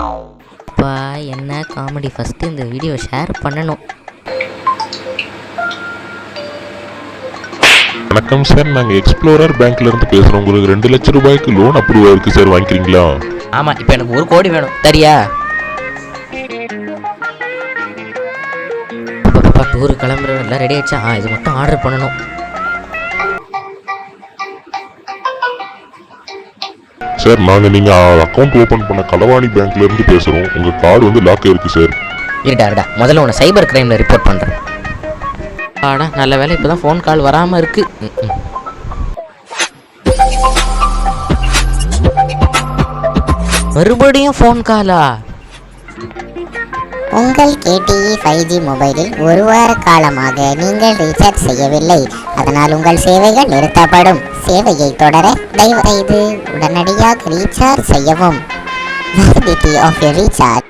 அப்பா என்ன comedy, first இந்த வீடியோ ஷேர் பண்ணணும். வணக்கம் சார், நாங்கள் எக்ஸ்ப்ளோரர் பேங்க்ல இருந்து பேசுகிறோம். உங்களுக்கு 2 லட்சம் ரூபாய்க்கு லோன் அப்ரூவ் ஆயிருக்கு சார், வாங்கிக்கிறீங்களா? ஆமாம், இப்போ எனக்கு 1 கோடி வேணும், சரியா? அப்பா டூரு கிளம்புற எல்லாம் ரெடி ஆயிடுச்சா? இது மட்டும் ஆர்டர் பண்ணணும். சார், நாங்கள் நீங்கள் அக்கௌண்ட் ஓப்பன் பண்ண களவாணி பேங்க்ல இருந்து பேசுகிறோம். உங்கள் கார்டு வந்து லாக் ஆயிருக்கு சார். இருடா, முதல்ல உன்னை சைபர் கிரைமில் ரிப்போர்ட் பண்ணுறேன். ஆடா நல்ல வேலை, இப்போ தான் ஃபோன் கால் வராமல் இருக்கு. மறுபடியும் ஃபோன் காலா? உங்கள் KTE 5G மொபைலில் 1 வார காலமாக நீங்கள் ரீசார்ஜ் செய்யவில்லை. அதனால் உங்கள் சேவைகள் நிறுத்தப்படும். சேவையை தொடர தயவுசெய்து உடனடியாக ரீசார்ஜ் செய்யவும். Validity of your recharge.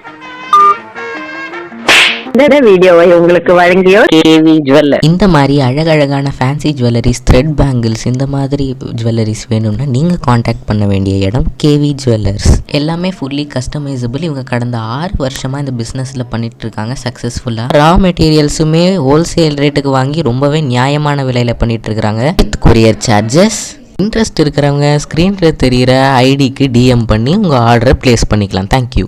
இந்த வீடியோவை உங்களுக்கு வழங்கியோர் KV ஜுவல்லர். இந்த மாதிரி அழகழகான ஃபேன்சி ஜுவல்லரிஸ், த்ரெட் பேங்கிள்ஸ், இந்த மாதிரி ஜுவல்லரிஸ் வேணும்னா நீங்கள் காண்டாக்ட் பண்ண வேண்டிய இடம் KV ஜுவல்லர்ஸ். எல்லாமே ஃபுல்லி கஸ்டமைசபிள். இவங்க கடந்த 6 வருஷமாக இந்த பிஸ்னஸில் பண்ணிட்டு இருக்காங்க சக்ஸஸ்ஃபுல்லாக. ரா மெட்டீரியல்ஸுமே ஹோல்சேல் ரேட்டுக்கு வாங்கி ரொம்பவே நியாயமான விலையில் பண்ணிட்டு இருக்கிறாங்க. With courier charges. இன்ட்ரெஸ்ட் இருக்கிறவங்க ஸ்க்ரீனில் தெரிகிற ஐடிக்கு DM பண்ணி உங்கள் ஆர்டரை ப்ளேஸ் பண்ணிக்கலாம். தேங்க்யூ.